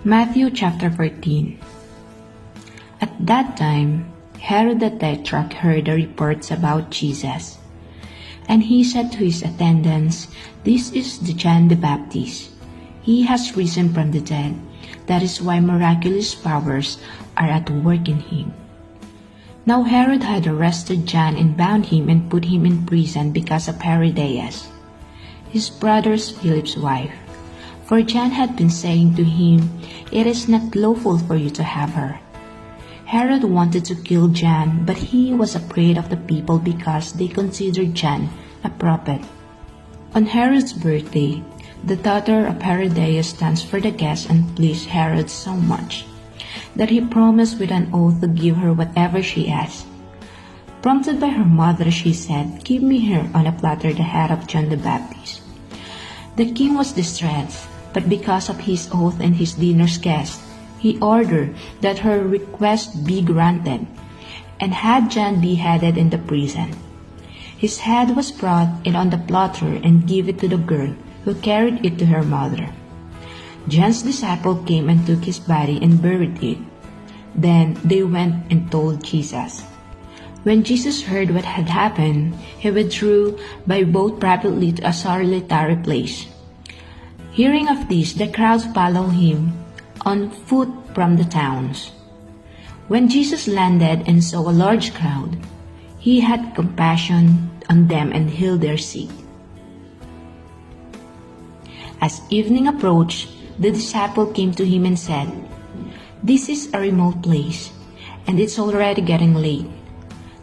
Matthew chapter 14. At that time, Herod the Tetrarch heard the reports about Jesus. And he said to his attendants, "This is the John the Baptist. He has risen from the dead. That is why miraculous powers are at work in him." Now Herod had arrested John and bound him and put him in prison because of Herodias, his brother Philip's wife. For John had been saying to him, "It is not lawful for you to have her." Herod wanted to kill John, but he was afraid of the people because they considered John a prophet. On Herod's birthday, the daughter of Herodias danced for the guests and pleased Herod so much that he promised with an oath to give her whatever she asked. Prompted by her mother, she said, "Give me here on a platter the head of John the Baptist." The king was distressed, but because of his oath and his dinner's guest, he ordered that her request be granted, and had John beheaded in the prison. His head was brought in on the platter and given to the girl, who carried it to her mother. John's disciple came and took his body and buried it. Then they went and told Jesus. When Jesus heard what had happened, he withdrew by boat privately to a solitary place. Hearing of this, the crowds followed him on foot from the towns. When Jesus landed and saw a large crowd, he had compassion on them and healed their sick. As evening approached, the disciple came to him and said, "This is a remote place, and it's already getting late.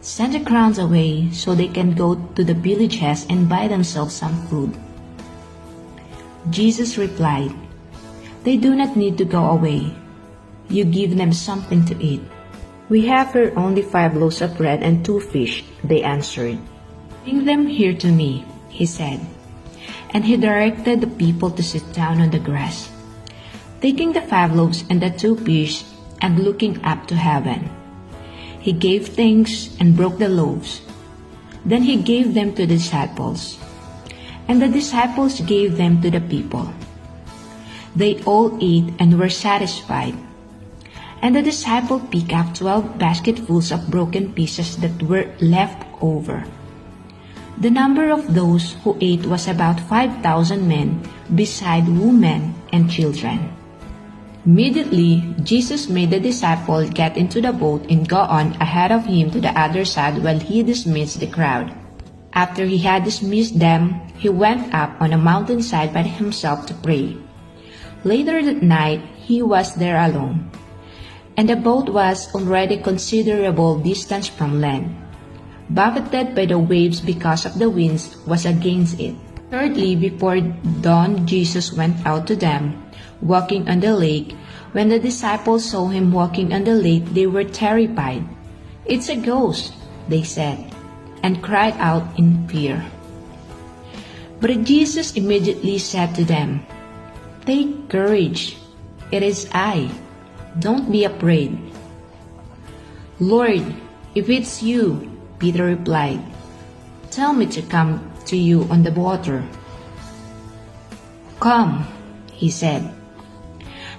Send the crowds away so they can go to the villages and buy themselves some food." Jesus replied, "They do not need to go away. You give them something to eat." "We have here only 5 loaves of bread and 2 fish," they answered. "Bring them here to me," he said. And he directed the people to sit down on the grass. Taking the 5 loaves and the 2 fish, and looking up to heaven, he gave thanks and broke the loaves. Then he gave them to the disciples, and the disciples gave them to the people. They all ate and were satisfied. And the disciple picked up 12 basketfuls of broken pieces that were left over. The number of those who ate was about 5,000 men, beside women and children. Immediately, Jesus made the disciple get into the boat and go on ahead of him to the other side while he dismissed the crowd. After he had dismissed them, he went up on a mountainside by himself to pray. Later that night, he was there alone, and the boat was already a considerable distance from land, buffeted by the waves because of the winds was against it. Thirdly, before dawn, Jesus went out to them, walking on the lake. When the disciples saw him walking on the lake, they were terrified. "It's a ghost," they said, and cried out in fear. But Jesus immediately said to them, "Take courage, it is I. Don't be afraid." "Lord, if it's you," Peter replied, "tell me to come to you on the water." "Come," he said.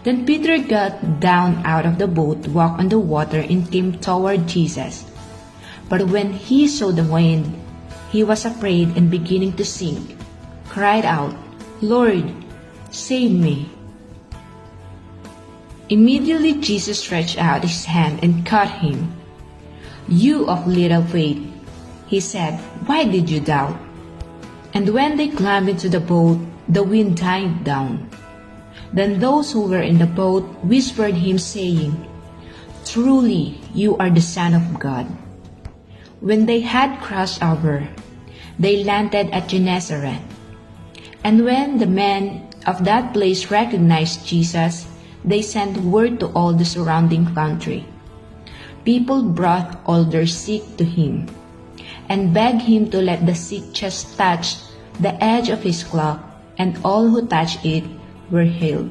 Then Peter got down out of the boat, walked on the water, and came toward Jesus. But when he saw the wind, he was afraid and beginning to sink, cried out, "Lord, save me." Immediately Jesus stretched out his hand and caught him. "You of little faith," he said, "why did you doubt?" And when they climbed into the boat, the wind died down. Then those who were in the boat whispered him, saying, "Truly, you are the Son of God." When they had crossed over, they landed at Gennesaret. And when the men of that place recognized Jesus, they sent word to all the surrounding country. People brought all their sick to him, and begged him to let the sick just touch the edge of his cloak, and all who touched it were healed.